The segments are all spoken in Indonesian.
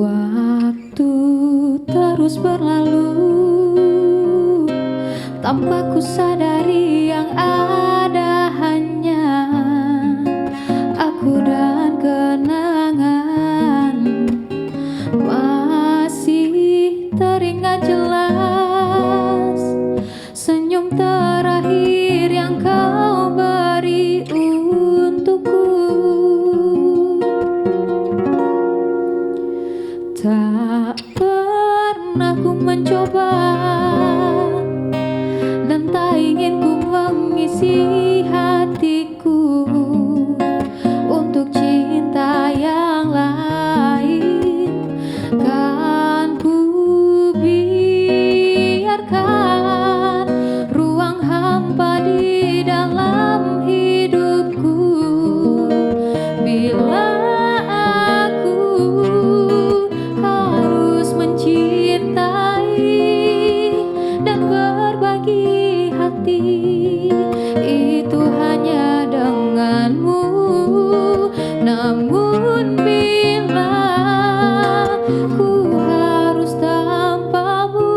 Waktu terus berlalu tanpa ku sadari yang ada hanya aku dan kenangan. Masih teringat jelas senyum terakhir yang kau beri untukku. Tak pernah ku mencoba dan tak ingin ku mengisi hatiku untuk cinta yang lain. Kan ku biarkan ruang hampa di dalam hidupku. Bila itu hanya denganmu, namun bila ku harus tanpamu,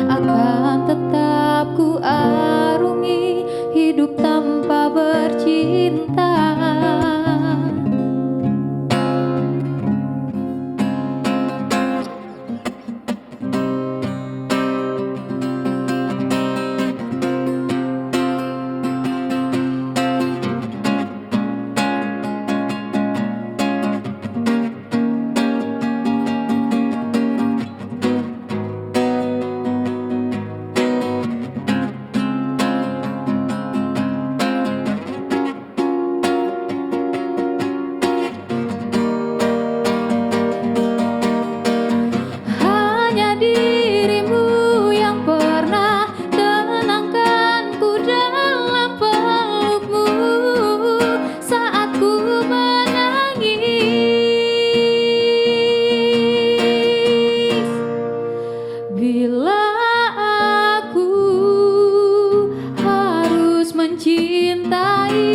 akan tetap ku arungi hidup tanpa bercinta. Bila aku harus mencintai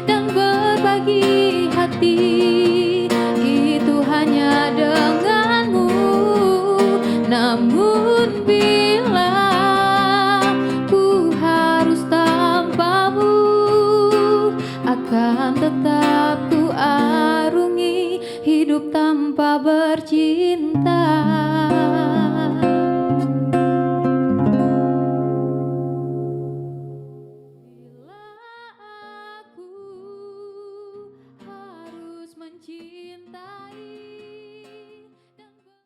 dan berbagi hati, itu hanya denganmu. Namun bila ku harus tanpamu, akan tetap ku arungi hidup tanpa bercinta.